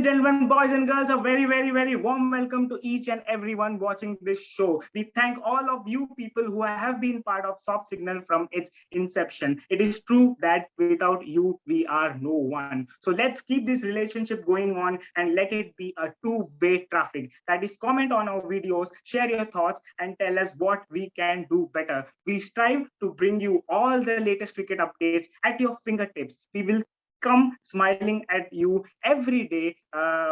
gentlemen, boys and girls, a very, very, very warm welcome to each and everyone watching this show. We thank all of you people who have been part of Soft Signal from its inception. It is true that without you, we are no one. So let's keep this relationship going on and let it be a two-way traffic. That is, comment on our videos, share your thoughts, and tell us what we can do better. We strive to bring you all the latest cricket updates at your fingertips. We will come smiling at you every day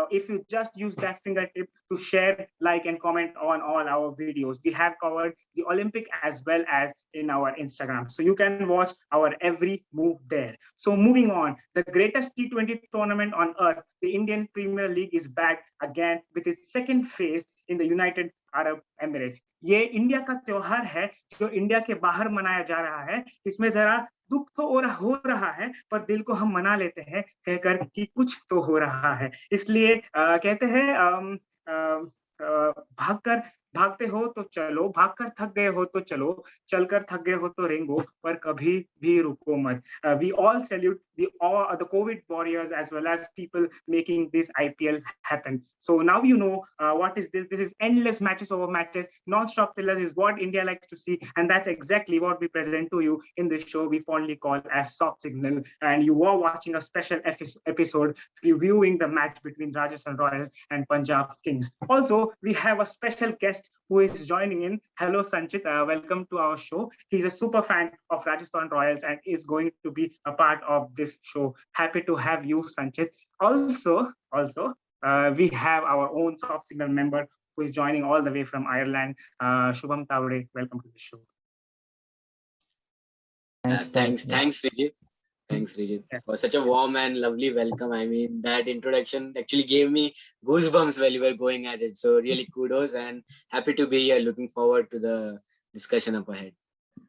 if you just use that fingertip to share, like, and comment on all our videos. We have covered the Olympic as well as in our Instagram, so you can watch our every move there. So moving on, the greatest T20 tournament on earth, the Indian Premier League, is back again with its second phase in the United Arab Emirates. ये India का त्योहार है जो India के बाहर मनाया जा रहा है. इसमें जरा दुख तो हो रहा है, पर दिल को हम मना लेते हैं कहकर कि कुछ तो हो रहा है. इसलिए कहते हैं भागकर भागते हो तो चलो, भागकर थक गए हो तो चलो, चलकर थक गए हो तो रेंगो, पर कभी भी रुको मत. We all salute the COVID warriors as well as people making this IPL happen. So now you know what is this. This is endless matches over matches, non-stop thrillers is what India likes to see, and that's exactly what we present to you in this show we fondly call as Soft Signal. And you are watching a special episode reviewing the match between Rajasthan Royals and Punjab Kings. Also, we have a special guest who is joining in. Hello, Sanchit. Welcome to our show. He's a super fan of Rajasthan Royals and is going to be a part of this show. Happy to have you, Sanchit. Also, we have our own Soft Signal member who is joining all the way from Ireland, Shubham Tawade. Welcome to the show. Thanks, Rijit. Thanks, Rijit, for such a warm and lovely welcome. I mean, that introduction actually gave me goosebumps while you were going at it. So really kudos and happy to be here. Looking forward to the discussion up ahead.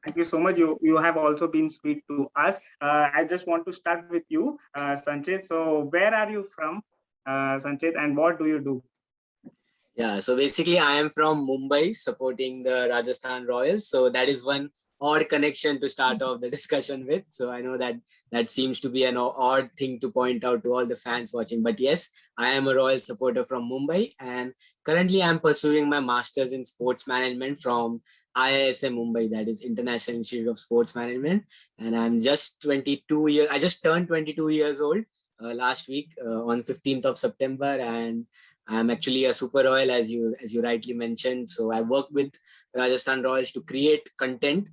Thank you so much. You have also been sweet to us. I just want to start with you, Sanchit. So where are you from, Sanchit, and what do you do? Yeah, so basically I am from Mumbai supporting the Rajasthan Royals. So that is one odd connection to start off the discussion with. So I know that seems to be an odd thing to point out to all the fans watching. But yes, I am a Royal supporter from Mumbai, and currently I'm pursuing my master's in sports management from IISM Mumbai, that is International Institute of Sports Management. And I'm just 22 years. I just turned 22 years old last week on 15th of September, and I'm actually a super royal, as you rightly mentioned. So I work with Rajasthan Royals to create content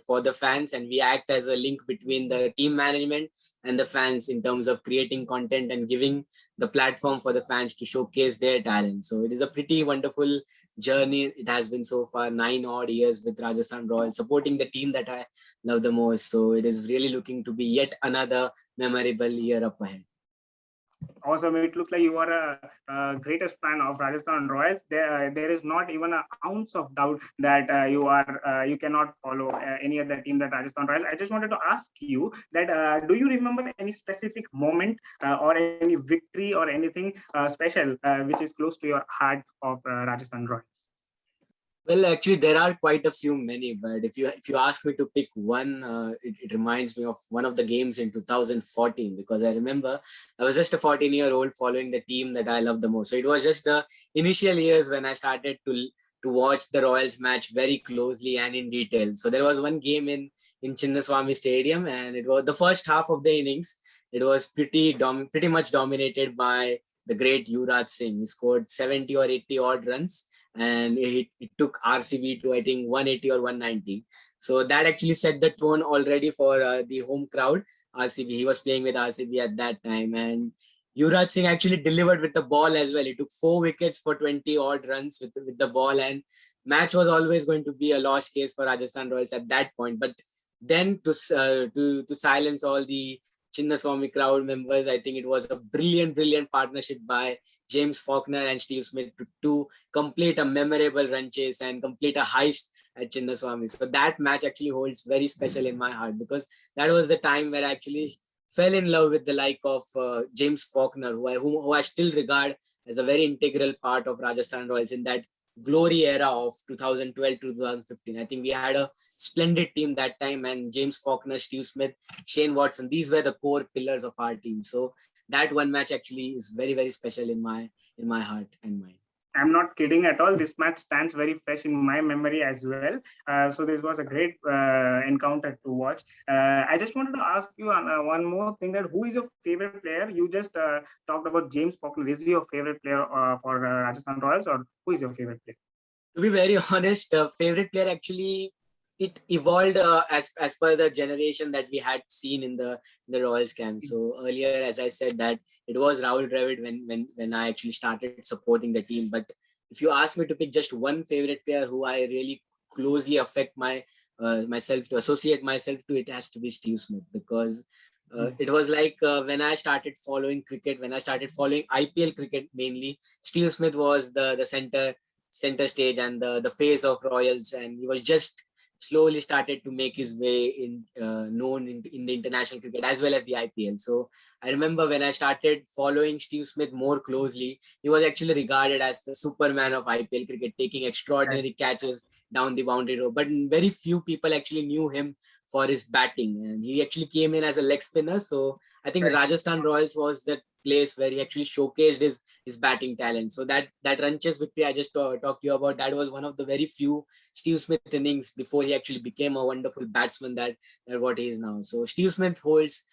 for the fans, and we act as a link between the team management and the fans in terms of creating content and giving the platform for the fans to showcase their talent. So it is a pretty wonderful journey. It has been so far 9 odd years with Rajasthan Royals, supporting the team that I love the most. So it is really looking to be yet another memorable year up ahead. Awesome. It looks like you are a greatest fan of Rajasthan Royals. There is not even an ounce of doubt that you cannot follow any other team than Rajasthan Royals. I just wanted to ask you that do you remember any specific moment or any victory or anything special which is close to your heart of Rajasthan Royals? Well, actually, there are quite a few many, but if you ask me to pick one, it reminds me of one of the games in 2014, because I remember I was just a 14-year-old following the team that I love the most. So it was just the initial years when I started to watch the Royals match very closely and in detail. So there was one game in Chinnaswamy Stadium, and it was the first half of the innings. It was pretty much dominated by the great Yuvraj Singh. He scored 70 or 80 odd runs, and it took RCB to, I think, 180 or 190. So that actually set the tone already for the home crowd. RCB, he was playing with RCB at that time, and Yuvraj Singh actually delivered with the ball as well. He took 4 wickets for 20 odd runs with the ball, and match was always going to be a lost case for Rajasthan Royals at that point. But then to silence all the Chinnaswamy crowd members, I think it was a brilliant partnership by James Faulkner and Steve Smith to complete a memorable run chase and complete a heist at Chinnaswamy. So that match actually holds very special in my heart, because that was the time where I actually fell in love with the like of James Faulkner, who I still regard as a very integral part of Rajasthan Royals in that glory era of 2012 to 2015. I think we had a splendid team that time, and James Faulkner, Steve Smith, Shane Watson, these were the core pillars of our team. So that one match actually is very, very special in my heart and mind. I'm not kidding at all. This match stands very fresh in my memory as well. So this was a great encounter to watch. I just wanted to ask you one more thing: that who is your favorite player? You just talked about James Faulkner. Is he your favorite player for Rajasthan Royals, or who is your favorite player? To be very honest, favorite player actually it evolved as per the generation that we had seen in the Royals camp. So earlier, as I said, that it was Rahul Dravid when I actually started supporting the team. But if you ask me to pick just one favorite player who I really closely affect myself to associate myself to, it has to be Steve Smith, because it was like when I started following cricket, when I started following IPL cricket mainly, Steve Smith was the center stage and the face of Royals, and he was just slowly started to make his way in known in the international cricket as well as the IPL. So I remember when I started following Steve Smith more closely, he was actually regarded as the Superman of IPL cricket, taking extraordinary catches down the boundary row. But very few people actually knew him for his batting, and he actually came in as a leg spinner. So I think Rajasthan Royals was the place where he actually showcased his batting talent. So that Ranches victory I just talked to you about, that was one of the very few Steve Smith innings before he actually became a wonderful batsman that what he is now. So Steve Smith holds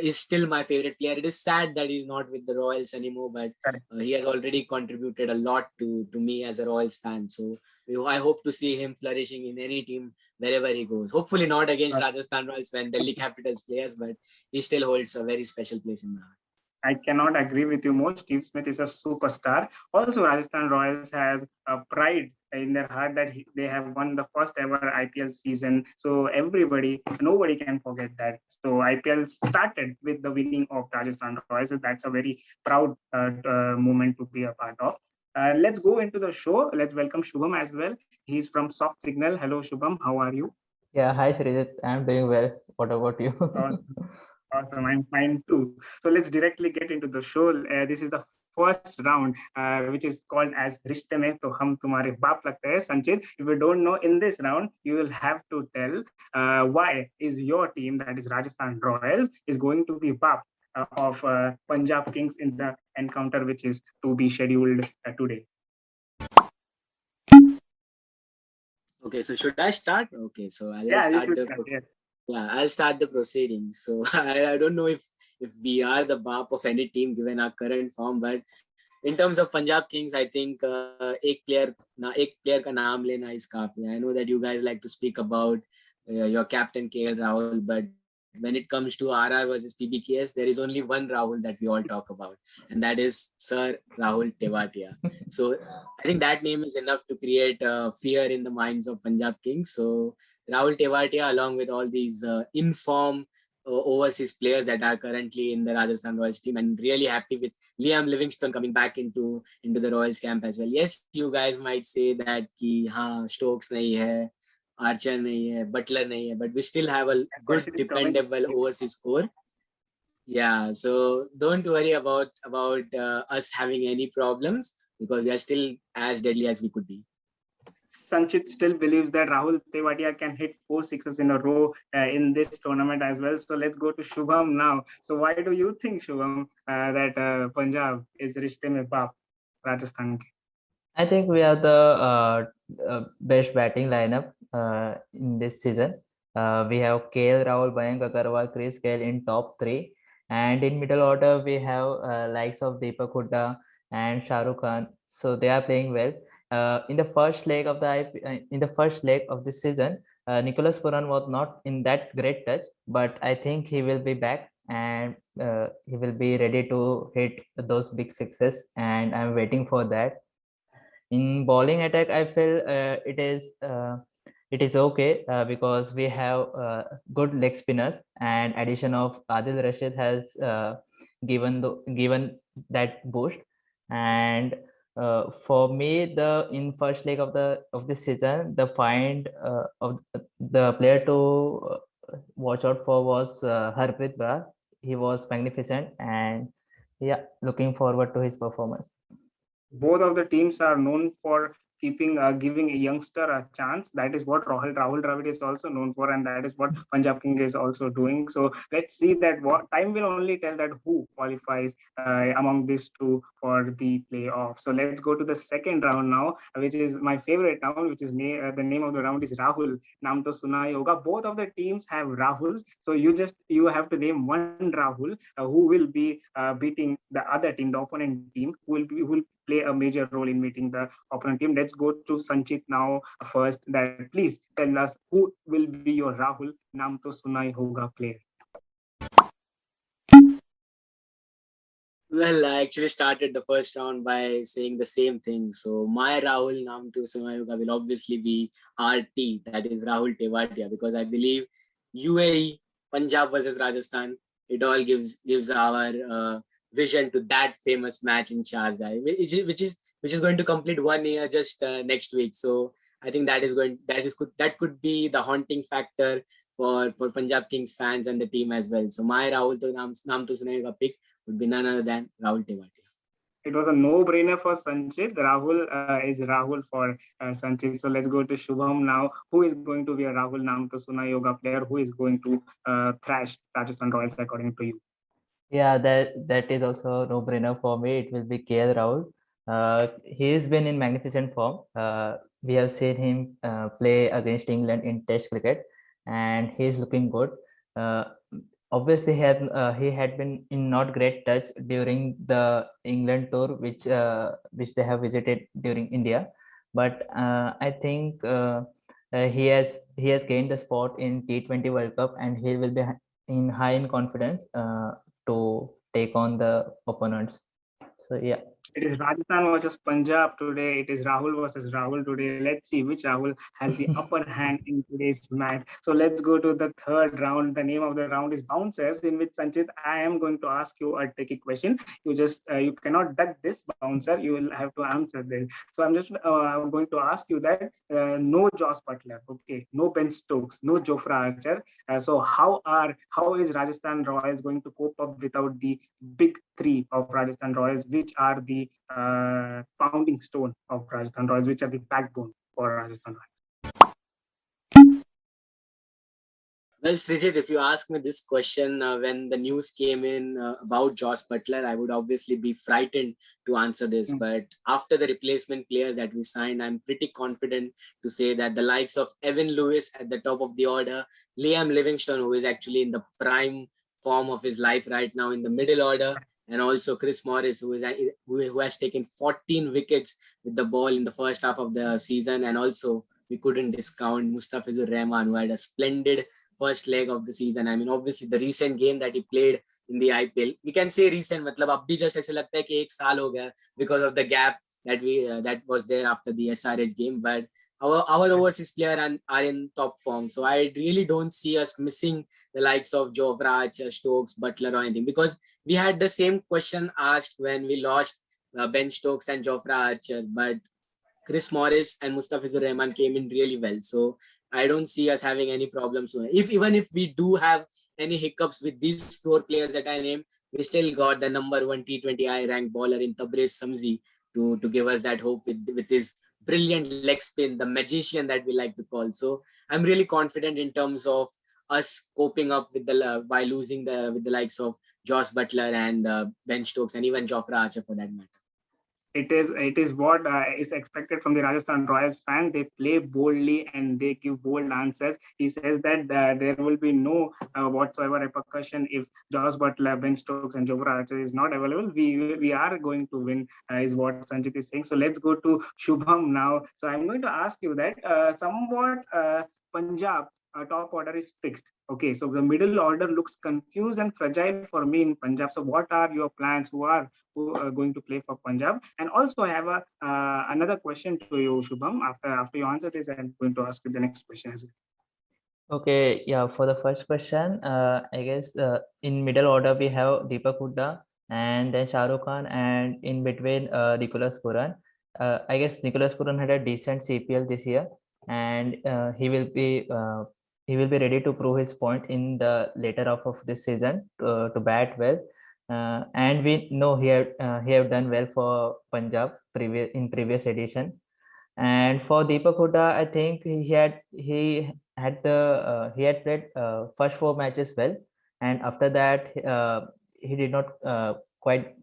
is still my favorite player. It is sad that he's not with the Royals anymore, but he has already contributed a lot to me as a Royals fan. So I hope to see him flourishing in any team wherever he goes. Hopefully not against Rajasthan Royals when Delhi Capitals players, but he still holds a very special place in my heart. I cannot agree with you more. Steve Smith is a superstar. Also, Rajasthan Royals has a pride in their heart that they have won the first ever IPL season. So nobody can forget that. So IPL started with the winning of Rajasthan Royals. So that's a very proud moment to be a part of. Let's go into the show. Let's welcome Shubham as well. He's from Soft Signal. Hello, Shubham. How are you? Yeah, hi Shrijit. I'm doing well. What about you? Awesome, I'm fine too. So let's directly get into the show. This is the first round, which is called as Rishte Mein To Hum Tumhare Baap Lagte Hai, Sanchit. If you don't know, in this round, you will have to tell why is your team, that is Rajasthan Royals, is going to be Baap of Punjab Kings in the encounter which is to be scheduled today. Okay, so should I start? Okay, so Yeah, you should start. Yeah, I'll start the proceedings. So I don't know if we are the BAP of any team given our current form, but in terms of Punjab Kings, I think एक player का नाम लेना is काफी. I know that you guys like to speak about your captain KL Rahul, but when it comes to RR versus PBKS, there is only one Rahul that we all talk about, and that is Sir Rahul Tewatia. So I think that name is enough to create fear in the minds of Punjab Kings. So Rahul Tewatia, along with all these in-form overseas players that are currently in the Rajasthan Royals team, and really happy with Liam Livingstone coming back into the Royals camp as well. Yes, you guys might say that कि हाँ Stokes नहीं है, Archer नहीं है, Butler नहीं है, but we still have a good dependable overseas core. Yeah, so don't worry about us having any problems, because we are still as deadly as we could be. Sanchit still believes that Rahul Tewatia can hit 4 sixes in a row in this tournament as well. So let's go to Shubham now. So why do you think, Shubham, that Punjab is Rishte Mein Baap, Rajasthan? I think we are the best batting lineup in this season. We have KL Rahul, Mayank Agarwal, Chris Gale in top three, and in middle order we have likes of Deepak Hooda and Shah Rukh Khan. So they are playing well. In the first leg of this season, Nicholas Puran was not in that great touch, but I think he will be back and he will be ready to hit those big sixes, and I'm waiting for that. In bowling attack, I feel it is okay because we have good leg spinners, and addition of Adil Rashid has given that boost. And for me, the in first leg of this season, the find of the player to watch out for was Harpreet Brar. He was magnificent, and yeah, looking forward to his performance. Both of the teams are known for giving a youngster a chance. That is what Rahul Dravid is also known for, and that is what Punjab King is also doing. So let's see that what time will only tell that who qualifies among these two for the playoff. So let's go to the second round now, which is my favorite round, which is the name of the round is Rahul. Naam to suna hi hoga. Both of the teams have Rahuls, so you have to name one Rahul who will be beating the other team, the opponent team, who will play a major role in meeting the opponent team. Let's go to Sanchit now first. That please tell us who will be your Rahul Naam to suna hi hoga player. Well, I actually started the first round by saying the same thing. So my Rahul Naam to Sumayuga will obviously be RT, that is Rahul Tewatia, because I believe UAE, Punjab versus Rajasthan, it all gives our vision to that famous match in Sharjah, which is going to complete 1 year just next week. So I think that could be the haunting factor for Punjab Kings fans and the team as well. So my Rahul to Naam to Sumayuga pick would be none other than Rahul Tewatia. It was a no-brainer for Sanchit. Rahul is Rahul for Sanchit. So let's go to Shubham now. Who is going to be a Rahul Naam to Suna Yoga player? Who is going to thrash Rajasthan Royals according to you? Yeah, that is also no-brainer for me. It will be KL Rahul. He has been in magnificent form. We have seen him play against England in Test cricket, and he is looking good. Obviously, he had been in not great touch during the England tour, which they have visited during India. But I think he has gained the spot in T20 World Cup, and he will be in high in confidence to take on the opponents. So yeah. It is Rajasthan versus Punjab today. It is Rahul versus Rahul today. Let's see which Rahul has the upper hand in today's match. So let's go to the third round. The name of the round is Bouncers, in which Sanchit, I am going to ask you a tricky question. You cannot duck this bouncer. You will have to answer this. So I'm going to ask you that no Josh Butler, okay, no Ben Stokes, no Jofra Archer. So how is Rajasthan Royals going to cope up without the big three of Rajasthan Royals, which are the founding stone of Rajasthan Royals, which are the backbone for Rajasthan Royals? Well, Srijit, if you ask me this question when the news came in about Josh Butler, I would obviously be frightened to answer this. But after the replacement players that we signed, I'm pretty confident to say that the likes of Evan Lewis at the top of the order, Liam Livingstone, who is actually in the prime form of his life right now in the middle order, and also Chris Morris, who has taken 14 wickets with the ball in the first half of the season. And also, we couldn't discount Mustafizur Rahman, who had a splendid first leg of the season. I mean, obviously, the recent game that he played in the IPL, we can say recent, मतलब अब भी just ऐसे लगता है कि 1 साल हो गया because of the gap that was there after the SRH game. But our overseas players are in top form. So I really don't see us missing the likes of Jofra Archer, Stokes, Butler or anything, because we had the same question asked when we lost Ben Stokes and Jofra Archer, but Chris Morris and Mustafizur Rahman came in really well. So I don't see us having any problems. Even if we do have any hiccups with these 4 players that I named, we still got the number 1 T20I ranked bowler in Tabriz Samzi to give us that hope with his brilliant leg spin, the magician that we like to call. So I'm really confident in terms of us coping up with by losing with the likes of Josh Butler and Ben Stokes and even Jofra Archer for that matter. It is what is expected from the Rajasthan Royals fan. They play boldly and they give bold answers. He says that there will be no whatsoever repercussion if Josh Butler, Ben Stokes, and Jofra Archer is not available. We are going to win, is what Sanchit is saying. So let's go to Shubham now. So I'm going to ask you that somewhat Punjab top order is fixed. Okay, so the middle order looks confused and fragile for me in Punjab. So what are your plans? Who are going to play for Punjab? And also I have another question to you, Shubham. After you answer this, I'm going to ask you the next question as well. Okay, yeah, for the first question, I guess in middle order we have Deepak Hooda and then Shah Rukh Khan, and in between Nicholas Puran. I guess Nicholas Puran had a decent CPL this year, and he will be ready to prove his point in the later half of this season to bat well. And we know he have done well for Punjab in previous edition. And for Deepak Hooda, I think he had played first 4 matches well, and after that he did not quite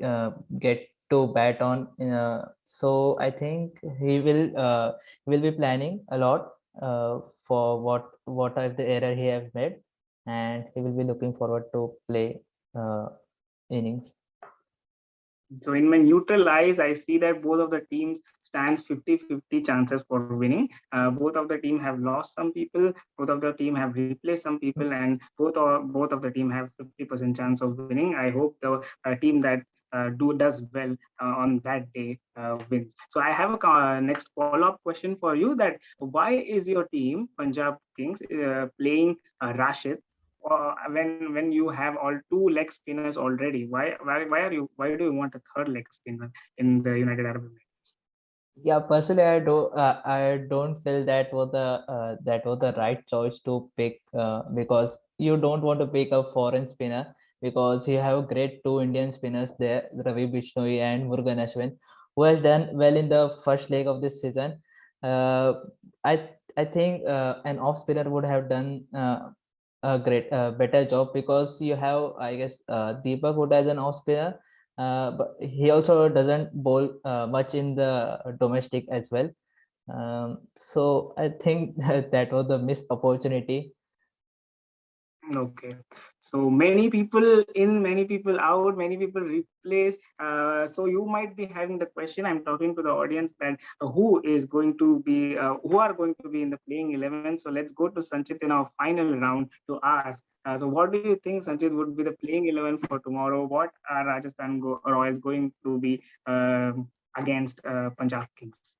get to bat on. So I think he will be planning a lot for what are the error he has made, and he will be looking forward to play innings. So in my neutral eyes, I see that both of the teams stands 50-50 chances for winning. Both of the team have lost some people, both of the team have replaced some people, and both of the team have 50% chance of winning. I hope the team that does well on that day wins. So I have a next follow-up question for you: that why is your team Punjab Kings playing Rashid when you have all two leg spinners already? Why do you want a third leg spinner in the United Arab Emirates? Yeah, personally, I don't feel that was the right choice to pick because you don't want to pick a foreign spinner because you have great two Indian spinners there, Ravi Bishnoi and Murugan Ashwin, who has done well in the first leg of this season. Uh, I think an off spinner would have done a better job because you have, I guess, Deepak Hooda as an off spinner, but he also doesn't bowl much in the domestic as well. So I think that was the missed opportunity. Okay, so many people in, many people out, many people replaced. So you might be having the question. I'm talking to the audience that who are going to be in the playing 11. So let's go to Sanchit in our final round to ask. So what do you think, Sanchit, would be the playing 11 for tomorrow? What are Royals going to be against Punjab Kings?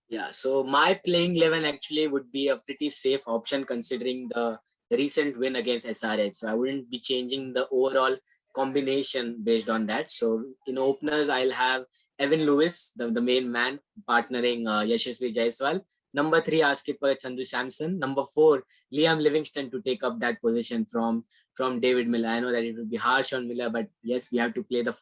Yeah, so my playing 11 actually would be a pretty safe option considering the recent win against SRH. So I wouldn't be changing the overall combination based on that. So in openers, I'll have Evan Lewis, the main man, partnering Yashasvi Jaiswal. Number 3, our skipper Sanju Samson. Number 4, Liam Livingston to take up that position from David Miller. I know that it would be harsh on Miller, but yes, we have to play the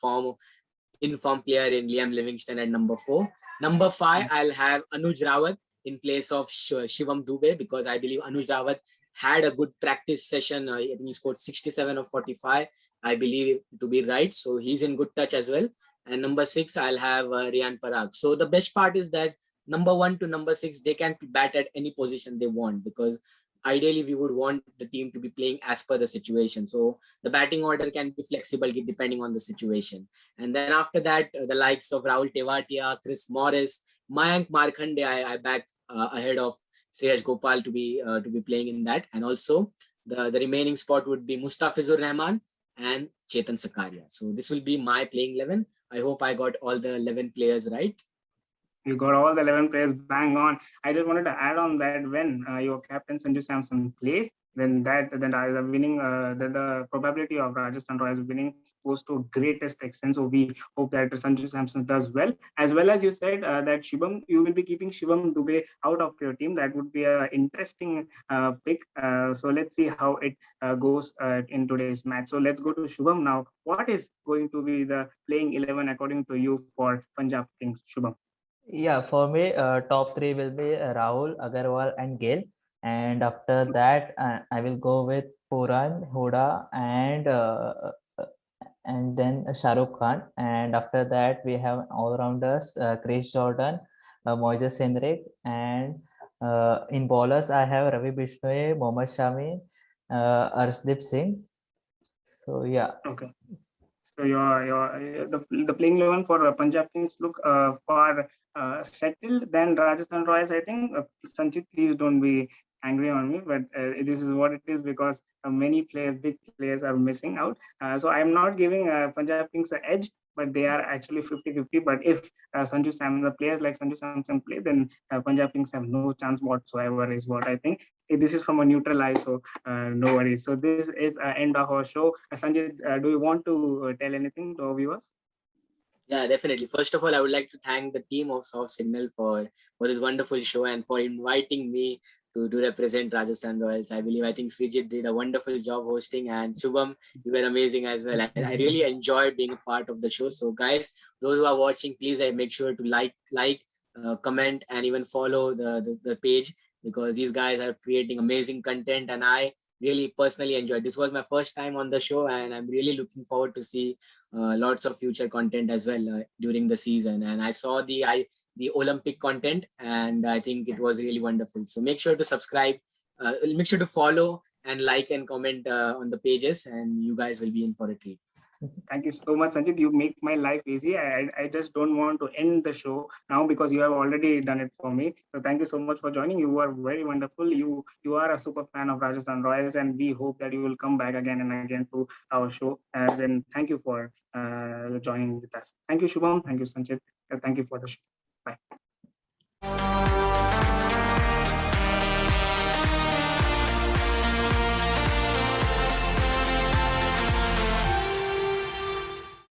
informed player in Liam Livingston at number 4. Number 5, I'll have Anuj Rawat in place of Shivam Dubey because I believe Anuj Rawat had a good practice session. I think he scored 67 or 45. I believe to be right. So he's in good touch as well. And number 6, I'll have Riyan Parag. So the best part is that number 1 to number 6, they can bat at any position they want because ideally we would want the team to be playing as per the situation. So the batting order can be flexible depending on the situation. And then after that, the likes of Rahul Tewatia, Chris Morris, Mayank Markande, I back ahead of Shreyas Gopal to be playing in that. And also the remaining spot would be Mustafizur Rahman and Chetan Sakaria. So this will be my playing 11. I hope I got all the 11 players right. You got all the 11 players bang on. I just wanted to add on that when your captain Sanju Samson plays, then the winning, the probability of Rajasthan Royals winning goes to greatest extent. So we hope that Sanju Samson does well. As well as you said that Shubham, you will be keeping Shivam Dubey out of your team. That would be an interesting pick. So let's see how it goes in today's match. So let's go to Shubham now. What is going to be the playing 11 according to you for Punjab Kings, Shubham? Yeah, for me, top three will be Rahul, Agarwal, and Gale. And after that, I will go with Puran, Huda, and then Shah Rukh Khan. And after that, we have all-rounders, Chris Jordan, Moises Sendrik, and in bowlers, I have Ravi Bishnoi, Mohammad Shami, Arshdeep Singh. So yeah. Okay. So the playing 11 for Punjab Kings look far settled than Rajasthan Royals. I think Sanchit, please don't be angry on me, but this is what it is because big players are missing out. So I'm not giving Punjab Kings an edge, but they are actually 50-50. But if the players like Sanju Samson play, then Punjab Kings have no chance whatsoever, is what I think. This is from a neutral eye, so no worries. So this is end of our show. Sanjay, do you want to tell anything to our viewers? Yeah, definitely. First of all, I would like to thank the team of Soft Signal for this wonderful show and for inviting me to represent Rajasthan Royals. I think Srijit did a wonderful job hosting, and Shubham, you were amazing as well. I really enjoyed being a part of the show. So guys, those who are watching, please make sure to like, comment, and even follow the page, because these guys are creating amazing content, and I really personally enjoyed. This was my first time on the show, and I'm really looking forward to see lots of future content as well during the season. And I saw the Olympic content, and I think it was really wonderful. So make sure to subscribe, make sure to follow and like and comment on the pages, and you guys will be in for a treat. Thank you so much, Sanchit. You make my life easy. I just don't want to end the show now because you have already done it for me. So thank you so much for joining. You are very wonderful. You are a super fan of Rajasthan Royals, and we hope that you will come back again and again to our show. And then thank you for joining with us. Thank you, Shubham. Thank you, Sanchit. Thank you for the show. Bye.